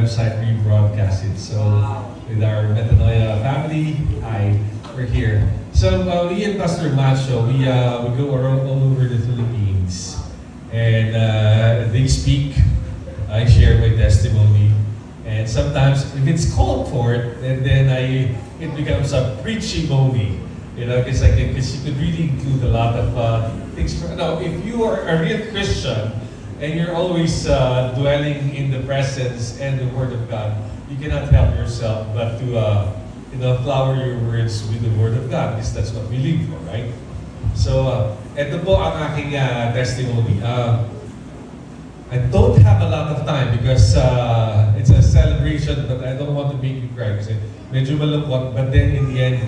website rebroadcast it. So with our Metanoia family, hi, we're here. So we and Pastor Macho, we go around all over the Philippines, and they speak. I share my testimony, and sometimes if it's called for it, and then it becomes a preaching-only. You know, because you could really include a lot of things. No, if you are a real Christian and you're always dwelling in the presence and the Word of God, you cannot help yourself but to flower your words with the Word of God, because that's what we live for, right? So, ito po ang aking testimony. I don't have a lot of time because it's a celebration, but I don't want to make you cry kasi medyo malungkot. But then in the end,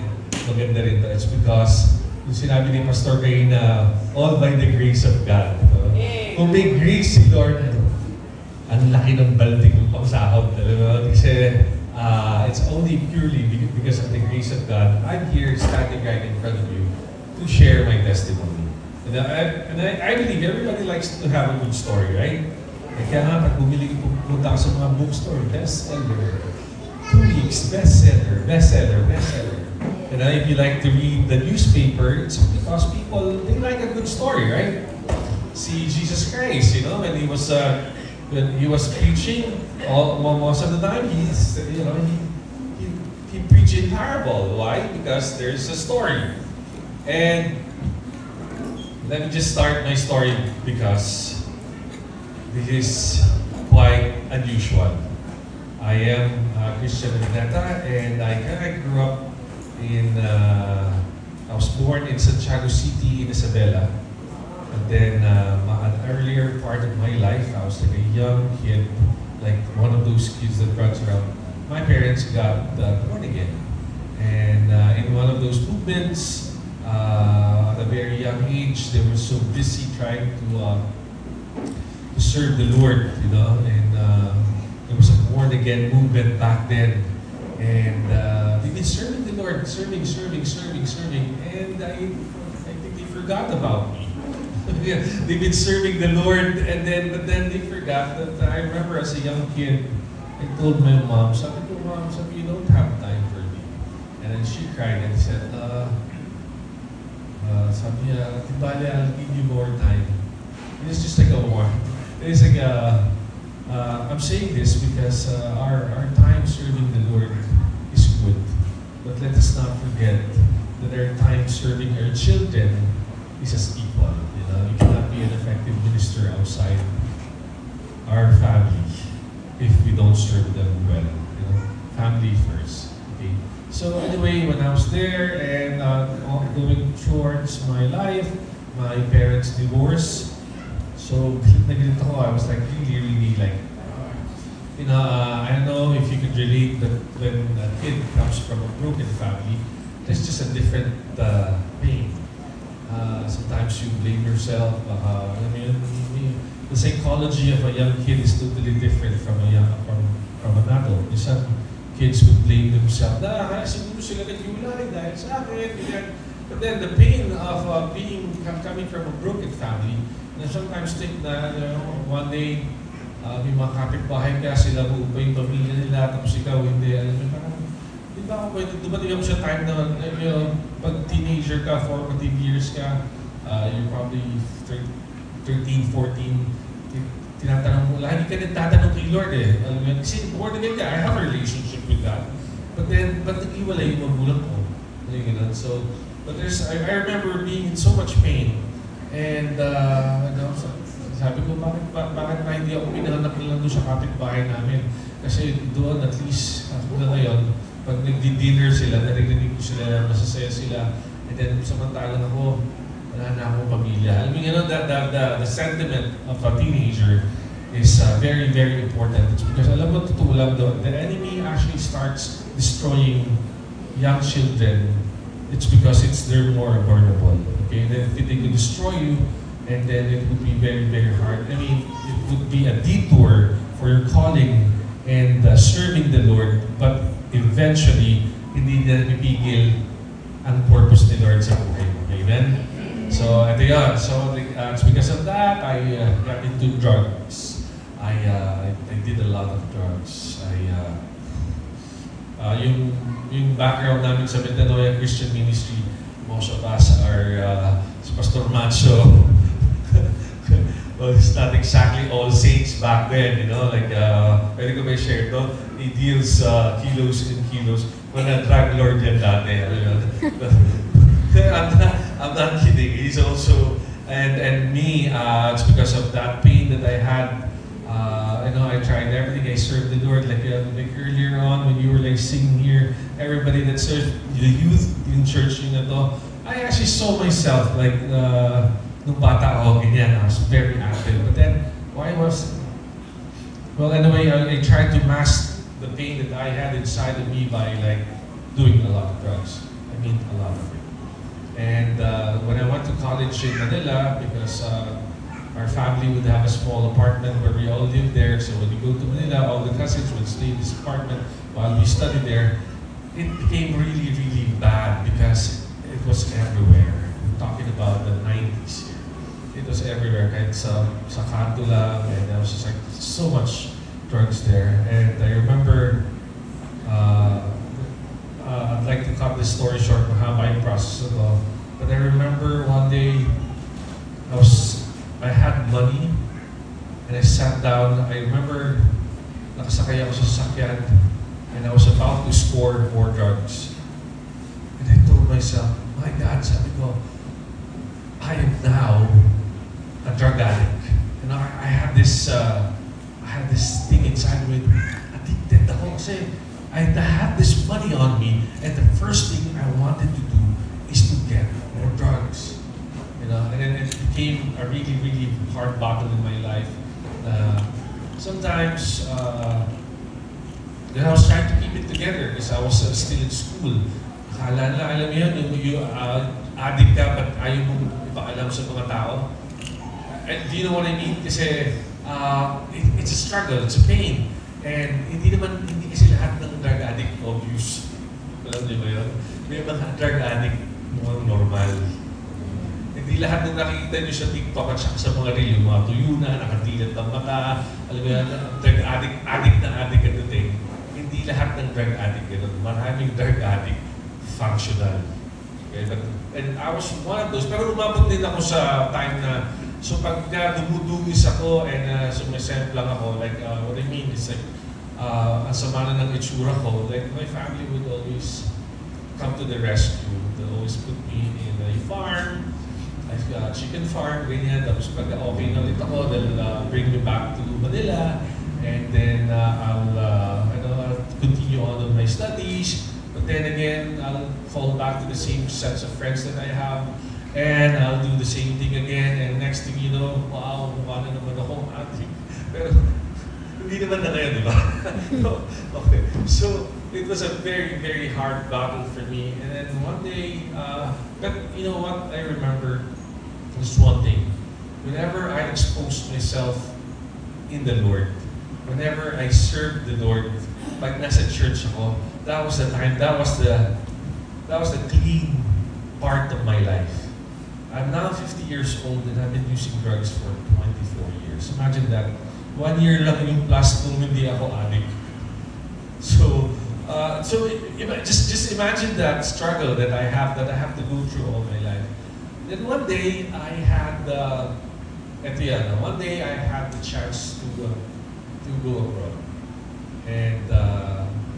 maganda rin to. It's because yung sinabi ni Pastor Kay na all by the grace of God. Kung may grace si Lord, ang laki ng balde kong pangsahod. Kasi it's only purely because of the grace of God. I'm here standing right in front of you to share my testimony. And I believe everybody likes to have a good story, right? Kaya nga, pag bumili pumunta ka sa mga bookstore, bestseller. 2 weeks, bestseller. And if you like to read the newspaper, it's because they like a good story, right? See Jesus Christ, when he was preaching, most of the time he preached in parable. Why? Because there's a story. And let me just start my story because this is quite unusual. I am a Christian in Neta, and I grew up I was born in Santiago City in Isabela. And then an earlier part of my life, I was like a young kid, like one of those kids that runs around. My parents got born again. And in one of those movements, at a very young age, they were so busy trying to serve the Lord, and there was a born again movement back then. And they've been serving the Lord, serving, and I think they forgot about me. They've been serving the Lord, but then they forgot that. I remember as a young kid, I told my mom, Mom, you don't have time for me. And then she cried and said, sabi niya, Tibale, I'll give you more time. And it's just like a war. It's like I'm saying this because our time serving the Lord is good. But let us not forget that our time serving our children is as equal. You cannot be an effective minister outside our family if we don't serve them well. Family first. Okay. So anyway, when I was there and going towards my life, my parents divorced. So nagilito ko, I was like really like, I don't know if you could relate, but when a kid comes from a broken family, there's just a different pain. Sometimes you blame yourself. The psychology of a young kid is totally different from an adult. Some kids would blame themselves. Siguro sila naghiwalay dahil sa akin. But then the pain of coming from a broken family, na sometimes think na one day may mga kapitbahay ka, sila buo pa yung pamilya nila, tapos ikaw hindi. Alam mo, parang, di ba ako pwede, dumating siya time na pag teenager ka, formative years ka, you're probably 13, 14, tinatanong mo, lagi ka nagtatanong kay Lord eh. Alam mo, kasi born again ka, I have a relationship with God. But then, ba't nag-iwalay yung magulang ko? So, but I remember being in so much pain. And sabi ko, bakit na hindi ako pinanganak lang doon sa kapitbahay namin? Kasi doon, at least, hanggang ngayon, pag nagdi-dinner sila, narinig ko sila, masasaya sila. And then, samantalang ako, wala na akong pamilya. Alam mo, the sentiment of a teenager is very, very important. It's because, alam mo, totoo lang doon, the enemy actually starts destroying young children. It's because they're more vulnerable. Okay, then they can destroy you, and then it would be very, very hard. I mean, it would be a detour for your calling and serving the Lord, but eventually, hindi na napipigil ang purpose ni Lord sa buhay mo. Amen? So, ito yun. So, it's because of that, I got into drugs. I I did a lot of drugs. Yung background namin sa Metanoia Christian Ministry, most of us are si Pastor Macho. Well, it's not exactly all saints back then, like, pwede ko ba i-share to? He deals kilos and kilos. Wala drug lord yan dati. I'm not kidding. He's also, and me, it's because of that pain that I had. I tried everything. I served the Lord like earlier on when you were like singing here. Everybody that served the youth in church, I actually saw myself like nung bata ako, ganyan. I was very active. But then, anyway, I tried to mask the pain that I had inside of me by like doing a lot of drugs. I mean, a lot of it. And when I went to college in Manila, because our family would have a small apartment where we all lived there. So when we go to Manila, all the cousins would stay in this apartment while we studied there. It became really, really bad because it was everywhere. I'm talking about the 90s here. It was everywhere, kahit sa kanto lang, and there was just like so much drugs there. And I remember, I'd like to cut this story short, mahaba yung process ito. But I remember one day, I had money, and I sat down. I remember, nakasakay ako sa sasakyan, and I was about to score more drugs. And I told myself, my God, sabi ko, I am now a drug addict. I had this thing inside me. Addicted ako kasi I had this money on me, and the first thing I wanted to do is to get more drugs. And then it became a really, really hard battle in my life. Sometimes, then I was trying to keep it together because I was still in school. Akala nila, alam mo yun, yung addict ka, but ayaw mong ipaalam sa mga tao. And do you know what I mean? Kasi it's a struggle, it's a pain. And hindi kasi lahat ng drug addict obvious. Alam niyo ba yun? May mga drug addict more normal. Hindi lahat ng nakikita niyo sa TikTok at sa mga reel, yung mga tuyo na, nakatilat ng mata, alam mo yan, drug addict na addict at dating. Hindi lahat ng drug addict ganun. Maraming drug addict functional. Okay? And I was one of those. Pero umabot din ako sa time na, so pag dumudugis ako and sumisemp lang ako, like what I mean is like, ang sama na ng itsura ko, like my family would always come to the rescue. They'll always put me in a farm, like a chicken farm, ganyan. Tapos pag okay na ulit ako, they'll bring me back to Manila, and then I'll continue on with my studies. But then again, I'll fall back to the same sets of friends that I have. And I'll do the same thing again, and next thing you know, wow, mukha na naman akong addict. Pero hindi naman na ngayon, di ba? Okay. So it was a very, very hard battle for me. And then one day, but you know what I remember was one thing. Whenever I exposed myself in the Lord, whenever I served the Lord, pag nasa church ako, that was the time, that was the clean part of my life. I'm now 50 years old and I've been using drugs for 24 years. Imagine that. 1 year lang yung plus nung hindi ako addict. So just imagine that struggle that I have to go through all my life. Then one day I had one day I had the chance to go abroad, and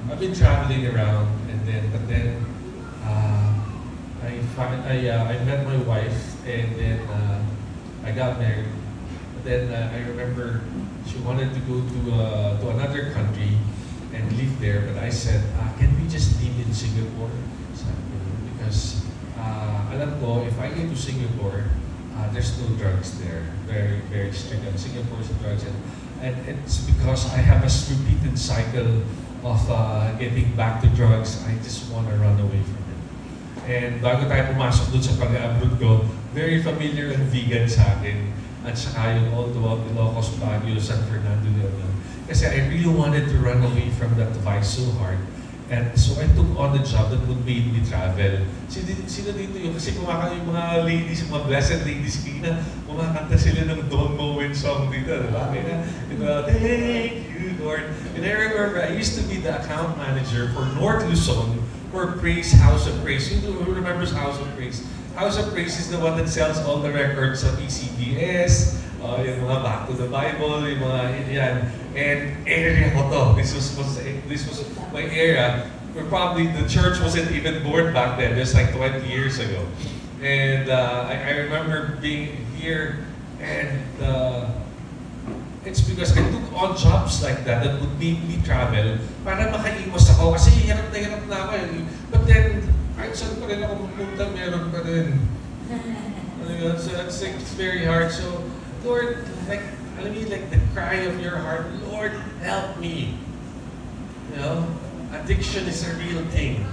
I've been traveling around, but then I met my wife, and then I got married. But then I remember she wanted to go to another country and live there, but I said, can we just live in Singapore? Because alam ko, if I go to Singapore, there's no drugs there. Very, very strict on Singapore's drugs. And it's because I have a repeated cycle of getting back to drugs. I just want to run away from it. And bago tayo pumasok dun sa pag-abroad ko, very familiar ang vegan sa akin. At saka yung all throughout Ilocos, Baguio, San Fernando, Leon. Kasi I really wanted to run away from that vice so hard. And so I took on the job that would make me travel. Sino dito yung, kasi kumakain yung mga ladies, mga blessed ladies, kina, kumakanta sila ng Don't Moen song dito, di ba? Thank you, Lord. And I remember, I used to be the account manager for North Luzon for Praise, House of Praise. Who remembers House of Praise? House of Praise is the one that sells all the records of ECDS, yung mga Back to the Bible, yung mga yan. And area ko to. This was my area. Where probably the church wasn't even born back then, just like 20 years ago. And I remember being here, and it's because I took on jobs like that would make me travel para makaiwas ako. Kasi hirap na ako. But then, kahit saan pa rin ako pupunta, meron pa rin. So it's very hard. So, Lord, like the cry of your heart, Lord, help me. You know, addiction is a real thing.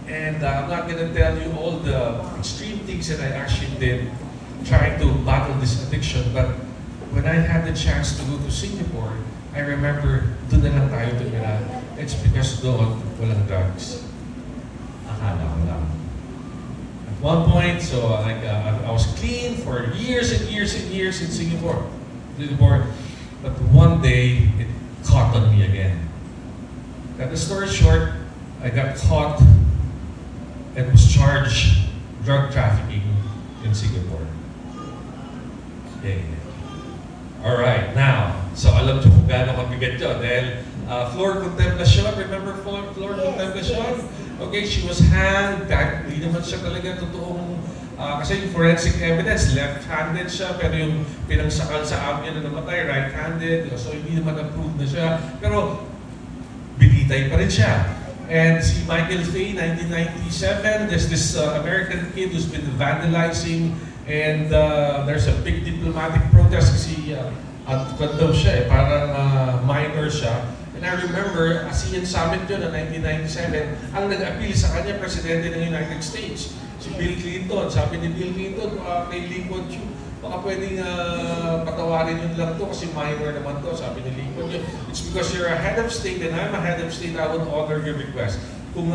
And I'm not going to tell you all the extreme things that I actually did trying to battle this addiction. But when I had the chance to go to Singapore, I remember doon na lang tayo tumira. It's because doon walang drugs. Akala ko lang. At one point, so I was clean for years and years and years in Singapore. But one day, it caught on me again. Cut the story short, I got caught and was charged drug trafficking in Singapore. Okay. Alright, now, so alam niyo kung gaano kabigat yun. Dahil Flor Contemplacion, remember Flor Contemplacion? Okay, she was hanged. Hindi naman siya talaga totoong, kasi yung forensic evidence, left-handed siya, pero yung pinangsakal sa amin na namatay, right-handed. So hindi naman approved na siya. Pero binitay pa rin siya. And si Michael Fay, 1997, there's this American kid who's been vandalizing, and there's a big diplomatic protest kasi daw siya parang minor siya. And I remember, ASEAN Summit yun na 1997, ang nag-appeal sa kanya, Presidente ng United States, si Bill Clinton. Sabi ni Bill Clinton, kay Lee Kuan Yew, baka pwedeng patawarin yun lang to kasi minor naman to, sabi ni Lee Kuan Yew. It's because you're a head of state and I'm a head of state, I would honor your request. Kung,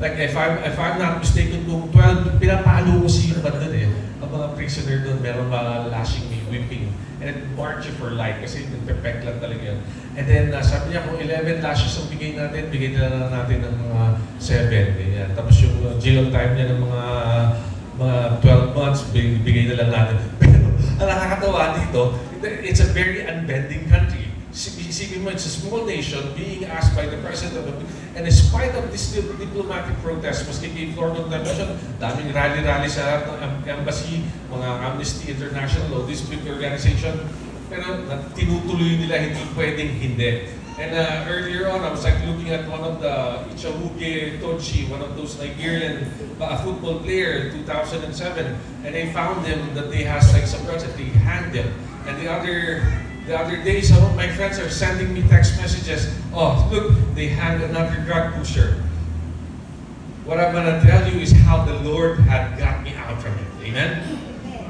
like, if I'm not mistaken, kung 12, pinapalo ko si yung doon ang mga prisoner doon, meron mga lashing me, whipping, and march you for life kasi perfect lang talaga yun. And then, sabi niya, kung 11 lashes ang bigay natin, bigay na lang natin ng mga 7. Ganyan. Tapos yung jail time niya ng mga 12 months, bigay na lang natin. Pero ang nakakatawa dito, it's a very unbending country. Isipin mo, it's a small nation being asked by the president of and in spite of this diplomatic protest, maski kay Flor Contemplacion, daming rally-rally sa embassy, mga Amnesty International, all these big organization, pero tinutuloy nila, hindi pwedeng hindi. And earlier on, I was like looking at one of the Ichahuge Tochi, one of those Nigerian football player, 2007, and I found them that they has like some drugs that they hand them. And the other day, some of my friends are sending me text messages. Oh, look, they had another drug pusher. What I'm gonna tell you is how the Lord had got me out from it. Amen?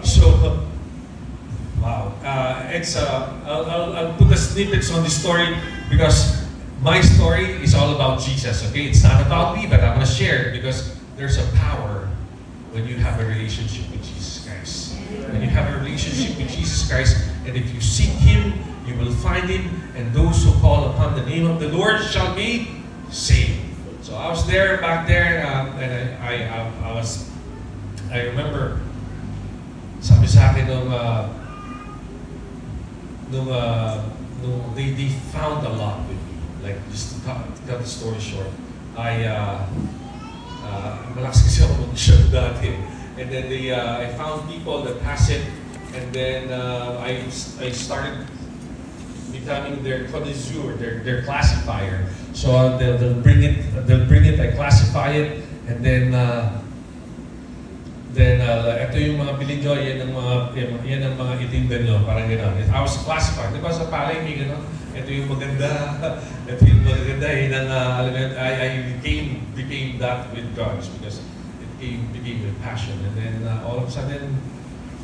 So, wow. I'll put the snippets on this story because my story is all about Jesus, okay? It's not about me, but I'm gonna share it because there's a power when you have a relationship with Jesus Christ. When you have a relationship with Jesus Christ, and if you seek Him, you will find Him, and those who call upon the name of the Lord shall be saved. So I was there back there, and I remember, sabi sa akin nung they found a lot with me. Like, just to cut the story short, malakas kasi ako mag-show dati. And then I found people that has it, and then I started becoming their connoisseur, their classifier. So they'll bring it, I classify it, and then ito yung mga bilidyo, yan ang mga itinda nyo, parang gano'n. I was classified. Diba sa palay, may gano'n? Ito yung maganda, ito yung maganda, I became that with drugs because it became a passion. And then all of a sudden,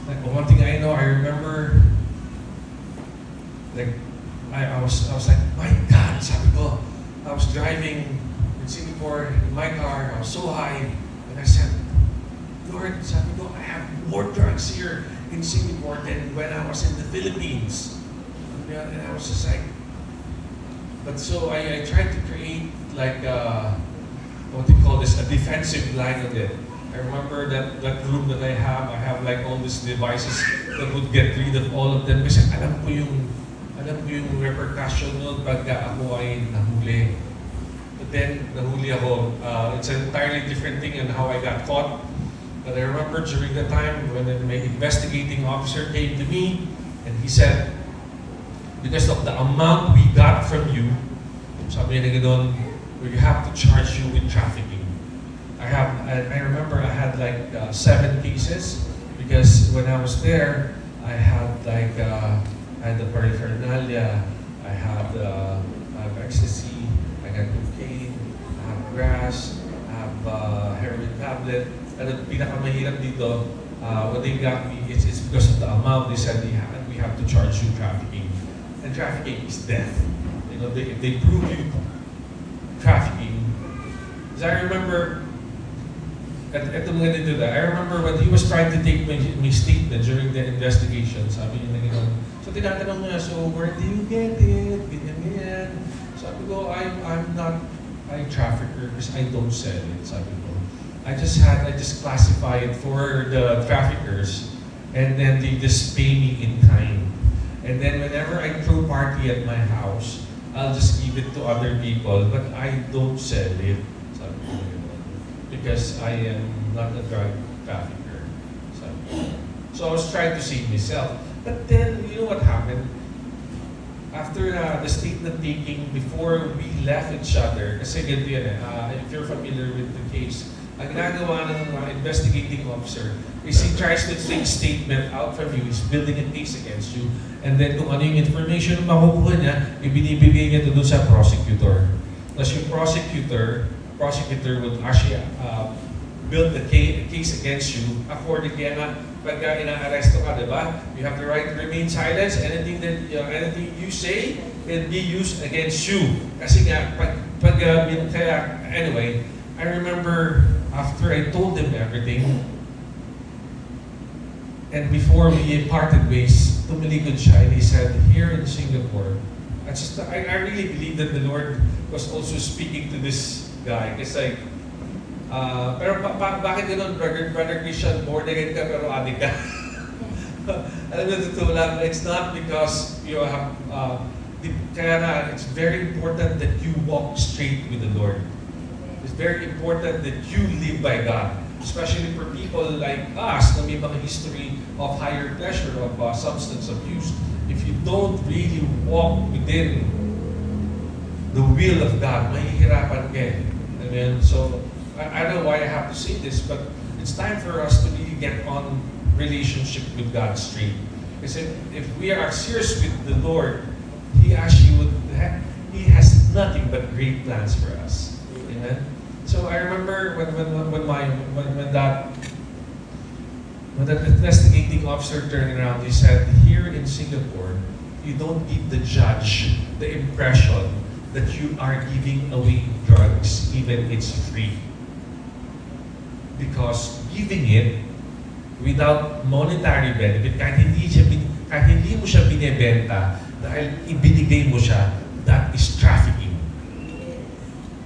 like, one thing I know, I remember, like, I was like, my God, sabi ko, I was driving in Singapore in my car, I was so high, and I said, Lord, sabi ko, I have more drugs here, in Singapore than when I was in the Philippines. And I was just like, but so I tried to create like what do you call this, a defensive line of it. I remember that room that I have like all these devices that would get rid of all of them kasi alam ko yung repercussion nun pagka ako ay nahuli. But then, nahuli ako. It's an entirely different thing on how I got caught. But I remember during the time when my investigating officer came to me and he said, because of the amount we got from you, sabi niya gano'n, we have to charge you with trafficking. I remember I had like 7 cases because when I was there, I had like I had the paraphernalia, I have ecstasy, I had cocaine, I have grass, I have heroin tablet. And the pinakamahirap dito, when they got me, it's because of the amount. They said we have to charge you trafficking. And trafficking is death. You know, if they prove you trafficking. Because I remember, at the mga dito I remember when he was trying to take my statement during the investigation, sabi niya na gano'n. So tinatanong niya, so where do you get it? Ganyan. Sabi ko, I'm not a trafficker because I don't sell it. Sabi ko, I just classify it for the traffickers and then they just pay me in kind. And then whenever I throw party at my house, I'll just give it to other people, but I don't sell it. Sabi ko, because I am not a drug trafficker. So I was trying to save myself. But then, you know what happened? After the statement taking, before we left each other, kasi ganito yan if you're familiar with the case, ang ginagawa ng investigating officer is he tries to take statement out from you, he's building a case against you, and then kung ano yung information na makukuha niya, ibinibigay niya doon sa prosecutor. Tapos yung prosecutor would actually build the case against you according kaya nga pagka ina-arresto ka, di ba? You have the right to remain silent. Anything you say can be used against you. Kasi nga, kaya, anyway, I remember after I told him everything, and before we parted ways, tumalikod siya and he said, here in Singapore, I really believe that the Lord was also speaking to this guy. It's like, pero bakit gano'n, Brother Christian, born again ka pero adik ka? Alam mo, totoo lang, it's not because you have, kaya na, it's very important that you walk straight with the Lord. It's very important that you live by God. Especially for people like us na may mga history of higher pleasure, of substance abuse. If you don't really walk within the will of God, mahihirapan ka. Amen? So, I don't know why I have to say this, but it's time for us to really get on relationship with God straight. Because if we are serious with the Lord, He actually He has nothing but great plans for us. Amen? So I remember when that investigating officer turned around, he said, here in Singapore, you don't give the judge the impression that you are giving away drugs even it's free. Because giving it without monetary benefit, kahit hindi mo siya binebenta, dahil ibinigay mo siya, that is trafficking.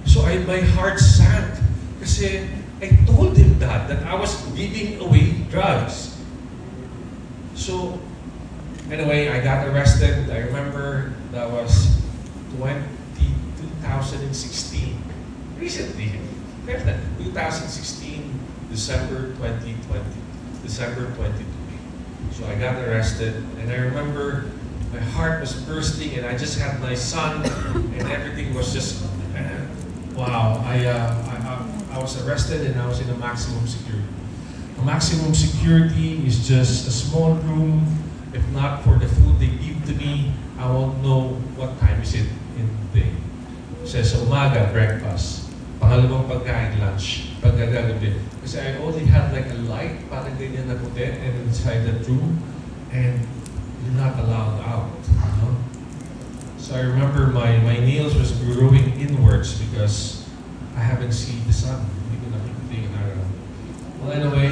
So my heart sank kasi I told him that I was giving away drugs. So anyway, I got arrested. I remember that was 2016. Recently. 2016, December 22. So I got arrested and I remember my heart was bursting and I just had my son and everything was just, wow. I was arrested and I was in a maximum security. A maximum security is just a small room. If not for the food they give to me, I won't know what time is it in the day. Sa umaga, breakfast. Pangalawang pagkain, lunch. Pagkagabi. Kasi I only had like a light, parang ganyan na puti, and inside that room, and you're not allowed out. You know? So I remember my nails was growing inwards because I haven't seen the sun. Hindi ko nakikita yung araw. Well, anyway,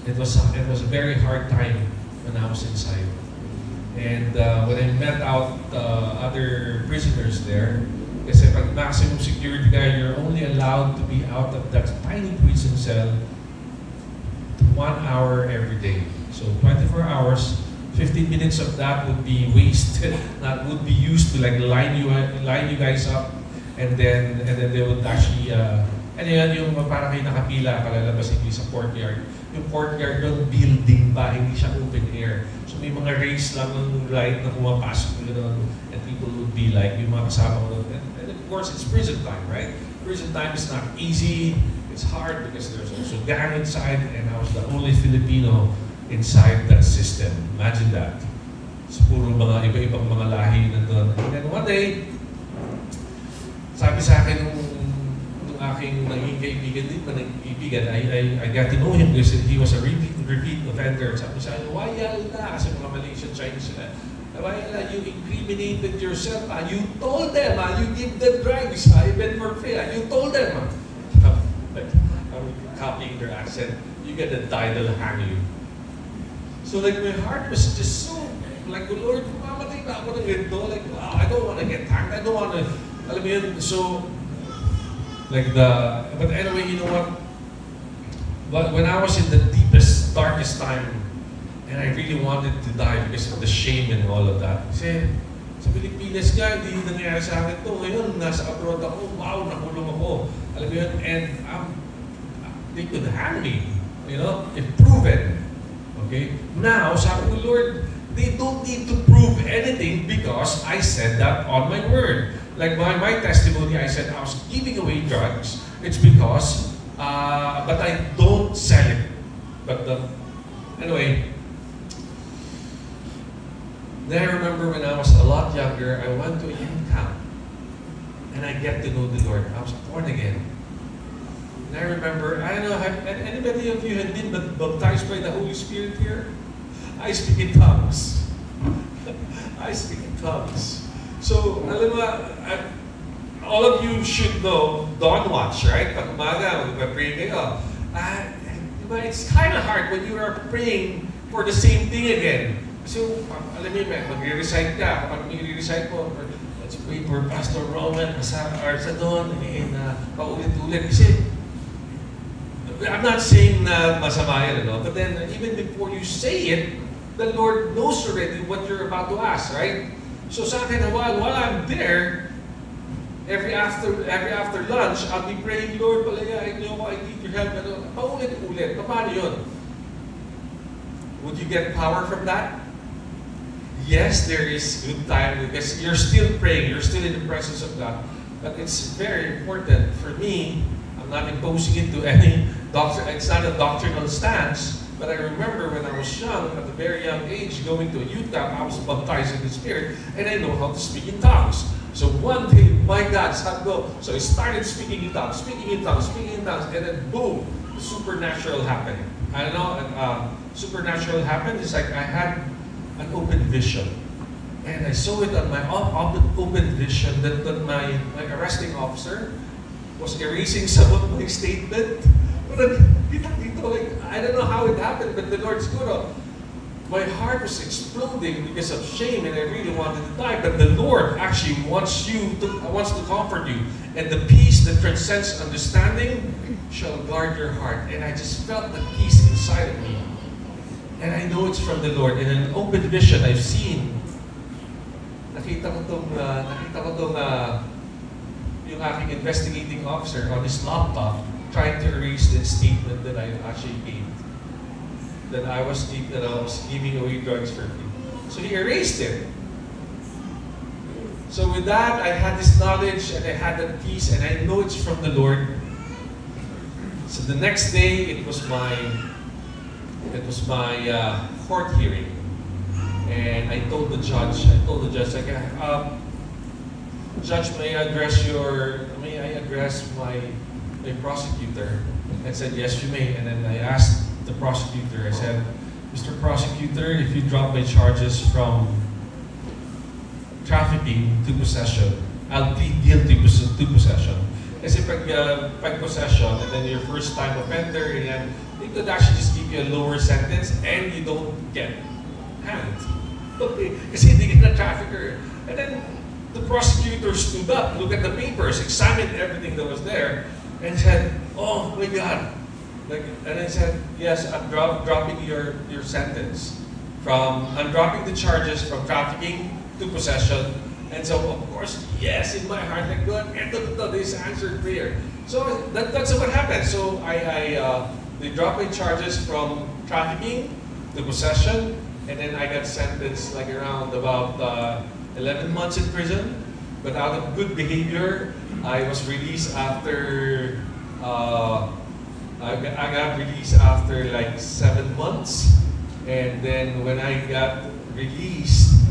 it was a very hard time when I was inside. And when I met out other prisoners there, kasi pag maximum security ka, you're only allowed to be out of that tiny prison cell 1 hour every day. So 24 hours, 15 minutes of that would be wasted. That would be used to like line you guys up, and then they would actually ano yan, yung parang kayo nakapila palalabas hindi sa courtyard. Yung courtyard ng building ba, hindi siya open air. So may mga race lang ng light na pumapasok doon, and people would be like, yung mga kasama ko doon. And of course, it's prison time, right? Prison time is not easy. It's hard because there's also gang inside, and I was the only Filipino inside that system. Imagine that. So puro mga iba-ibang mga lahi nandun. And then one day, sabi sa akin nung aking naging kaibigan, I got to know him because he was a repeat offender. Sabi sa akin, why yala? Kasi mga Malaysian Chinese sila. Why yala? You incriminated yourself. You told them. You give them drugs. Even for free. You told them. Like, I'm copying their accent. You get to die, they'll hang you. So like my heart was just so like, Lord, mamamatay na ako ng ganito. Like, wow, I don't want to get hanged. I don't want to, alam mo yun, so, like but anyway, you know what? But when I was in the deepest, darkest time, and I really wanted to die because of the shame and all of that. Kasi, sa Pilipinas nga, hindi nangyayari sa akin to. Ngayon, nasa abroad ako, wow, nakulong ako. Alam mo yun, and they could hang me, you know, if proven. Okay? Now, sabi ko, Lord, they don't need to prove anything because I said that on my word. Like my testimony, I said I was giving away drugs. It's because, but I don't sell it. But anyway, then I remember when I was a lot younger, I went to a youth camp. And I get to know the Lord. I was born again. And I remember, I don't know, have anybody of you had been baptized by the Holy Spirit here? I speak in tongues. I speak in tongues. So, alam mo, all of you should know, dawn watch, right? Pag umaga, mag-pray kayo. Diba, it's kind of hard when you are praying for the same thing again. So, alam mo, mag-recite ka. Kapag mag-recite mo, let's pray for Pastor Roman, sa doon, and paulit-ulit. Kasi, I'm not saying na masama yan, but then even before you say it, the Lord knows already what you're about to ask, right? So sa akin, while I'm there, every after lunch, I'll be praying, Lord, palayain niyo ako, I need your help. Paulit-ulit. Paano yun? Would you get power from that? Yes, there is good time because you're still praying, you're still in the presence of God. But it's very important for me. I'm not imposing it to any doctor. It's not a doctrinal stance. But I remember when I was young, at a very young age, going to a youth camp, I was baptized in the Spirit, and I know how to speak in tongues. So one day, my God, so I started speaking in tongues, and then boom, the supernatural happened. I know, supernatural happened. It's like I had an open vision. And I saw it on my open vision that my arresting officer was erasing some of my statement. But like, I don't know how it happened, but the Lord's good. My heart was exploding because of shame, and I really wanted to die. But the Lord actually wants to comfort you, and the peace that transcends understanding shall guard your heart. And I just felt the peace inside of me, and I know it's from the Lord. In an open vision, I've seen. Nakita ko tong yung aking investigating officer on his laptop trying to erase the statement that I actually gave. That I was giving away drugs for free. So he erased it. So with that, I had this knowledge and I had that peace, and I know it's from the Lord. So the next day, it was my court hearing, and I told the judge, like, Judge, may I address my prosecutor? And said, yes, you may. And then I asked the prosecutor, I said, Mr. Prosecutor, if you drop my charges from trafficking to possession, I'll plead guilty to possession. Kasi pag possession, and then your first time offender, and then they could actually just give give you a lower sentence and you don't get hanged. Okay, kasi hindi ka na trafficker. And then the prosecutor stood up, looked at the papers, examined everything that was there, and said, "Oh my God." And I said, "Yes, I'm dropping your sentence. I'm dropping the charges from trafficking to possession." And so, of course, yes, in my heart, like, God, this answered prayer. So that's what happened. So they dropped my charges from trafficking to possession, and then I got sentenced like around about 11 months in prison. But out of good behavior, I was released after. I got released after like 7 months, and then when I got released,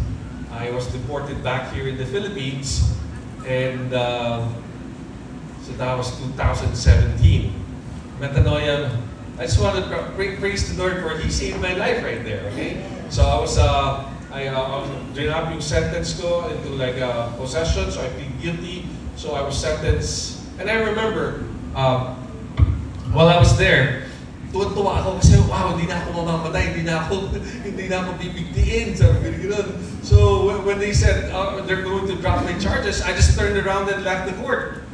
I was deported back here in the Philippines, and so that was 2017. Metanoia, I just want to praise the Lord for He saved my life right there. Okay, so I was drop yung sentence ko into like possession, so I plead guilty. So I was sentenced, and I remember while I was there, tuwa ako kasi wow, hindi na ako mamamatay, hindi na ako bibigtiin, sabi ko gano'n. So when they said they're going to drop my charges, I just turned around and left the court.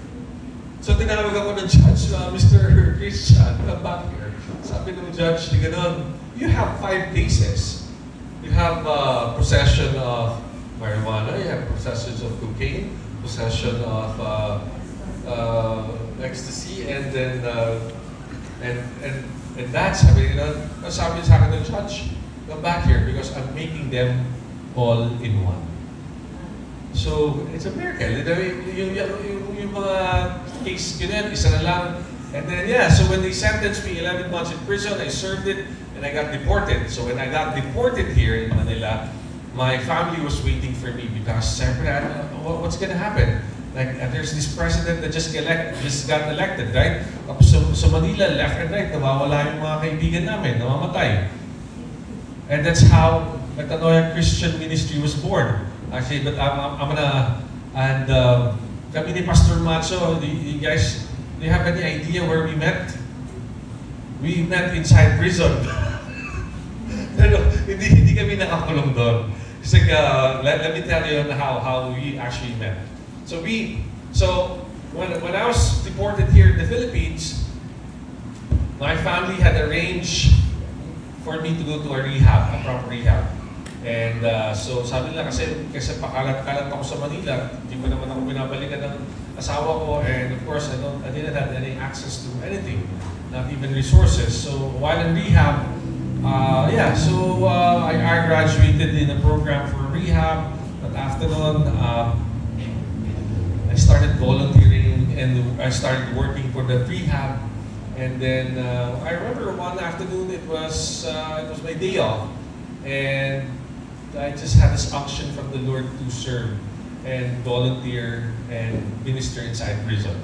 So tinawag ako ng judge, Mr. Christian, come back here. Sabi ng judge, gano'n, you have 5 cases. You have possession of marijuana, you have possession of cocaine, possession of ecstasy, and then and that's, sabi sa akin ng judge, come back here because I'm making them all in one. So, it's a miracle. Yung mga case ganyan, isa na lang. And then, yeah, so when they sentenced me 11 months in prison, I served it, and I got deported. So when I got deported here in Manila, my family was waiting for me because, siyempre, what's gonna happen? Like, there's this president that just got elected, right? So Manila, left and right, nawawala yung mga kaibigan namin, namamatay. And that's how Metanoia Christian Ministry was born. Actually, but I'm gonna, and kami ni Pastor Macho, you guys, do you have any idea where we met? We met inside prison. Pero hindi kami nakakulong doon. Kasi let me tell you how we actually met. So when I was deported here in the Philippines, my family had arranged for me to go to a proper rehab. And so sabi nila kasi pakalat-kalat ako sa Manila, hindi ko naman ako binabalikan ng asawa ko, and of course I didn't have any access to anything, not even resources. So while in rehab, I graduated in a program for rehab, but after nun, I started volunteering and I started working for the rehab. And then I remember one afternoon it was my day off, and I just had this unction from the Lord to serve and volunteer and minister inside prison.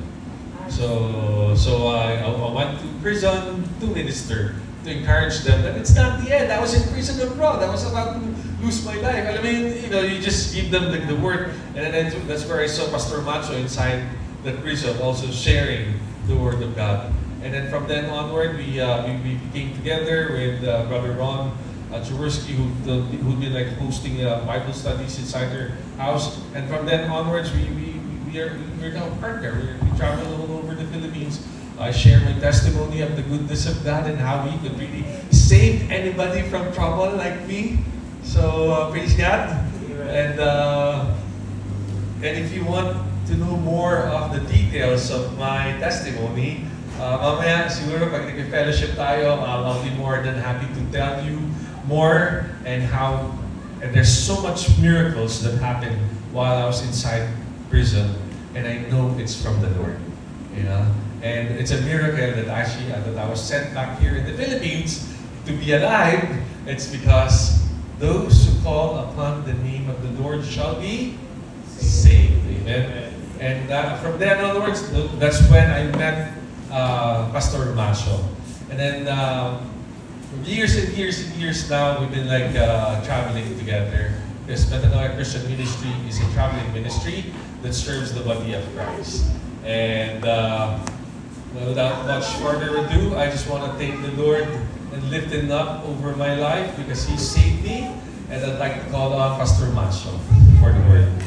So I went to prison to minister, to encourage them that it's not the end. I was in prison abroad. I was about to lose my life. I mean, you just give them the word, and then that's where I saw Pastor Macho inside the prison, also sharing the word of God. And then from then onward, we came together with Brother Ron Jaworski, who'd been like hosting Bible studies inside their house. And from then onwards, we're now partner. We travel all over the Philippines. I share my testimony of the goodness of God and how He could really save anybody from trouble like me. So praise God. And if you want to know more of the details of my testimony, mamaya siguro pag nag-fellowship tayo, I'll be more than happy to tell you more and there's so much miracles that happened while I was inside prison, and I know it's from the Lord, and it's a miracle that actually that I was sent back here in the Philippines to be alive. It's because those who call upon the name of the Lord shall be saved. Amen. And from then onwards, that's when I met Pastor Macho, and then years and years and years now, we've been like traveling together. This Metanoia Christian Ministry is a traveling ministry that serves the body of Christ. And without much further ado, I just want to thank the Lord and and lifting up over my life because He saved me. And I'd like to call on Pastor Macho for the word.